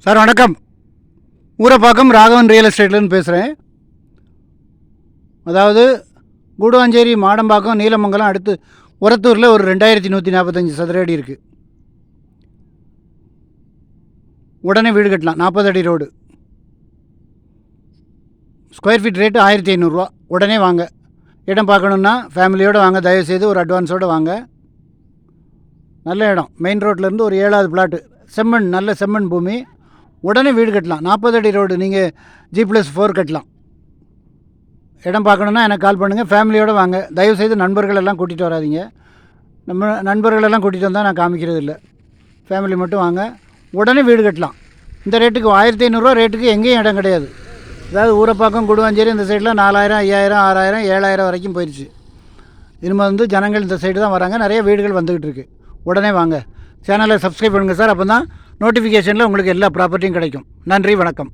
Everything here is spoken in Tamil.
சார் வணக்கம். ஊரப்பாக்கம் ராகவன் ரியல் எஸ்டேட்லேருந்து பேசுகிறேன். அதாவது கூடுவாஞ்சேரி, மாடம்பாக்கம், நீலமங்கலம், அடுத்து உரத்தூரில் ஒரு 2145 சதுர அடி இருக்குது. உடனே வீடு கட்டலாம். 40 அடி ரோடு. ஸ்கொயர் ஃபீட் ரேட்டு 1500 ரூபா. உடனே வாங்க. இடம் பார்க்கணுன்னா ஃபேமிலியோடு வாங்க. தயவுசெய்து ஒரு அட்வான்ஸோடு வாங்க. நல்ல இடம். மெயின் ரோட்லேருந்து ஒரு 7வது பிளாட்டு. செம்மண், நல்ல செம்மண் பூமி. உடனே வீடு கட்டலாம். 40 அடி ரோடு. நீங்கள் G+4 கட்டலாம். இடம் பார்க்கணுன்னா எனக்கு கால் பண்ணுங்கள். ஃபேமிலியோடு வாங்க. தயவுசெய்து நண்பர்களெல்லாம் கூட்டிகிட்டு வராதிங்க. நம்ம நண்பர்களெல்லாம் கூட்டிகிட்டு வந்தால் நான் காமிக்கிறது இல்லை. ஃபேமிலி மட்டும் வாங்க. உடனே வீடு கட்டலாம். இந்த ரேட்டுக்கு 1500 ரூபா ரேட்டுக்கு எங்கேயும் இடம் கிடையாது. அதாவது ஊரப்பாக்கம், கூடுவாஞ்சேரி இந்த சைடில் 4000, 5000, 6000, 7000 வரைக்கும் போயிடுச்சு. இனிமேல் ஜனங்கள் இந்த சைடு தான் வராங்க. நிறைய வீடுகள் வந்துக்கிட்டு இருக்குது. உடனே வாங்க. சேனலை சப்ஸ்கிரைப் பண்ணுங்கள் சார். அப்போ தான் நோட்டிஃபிகேஷனில் உங்களுக்கு எல்லா ப்ராப்பர்ட்டியும் கிடைக்கும். நன்றி, வணக்கம்.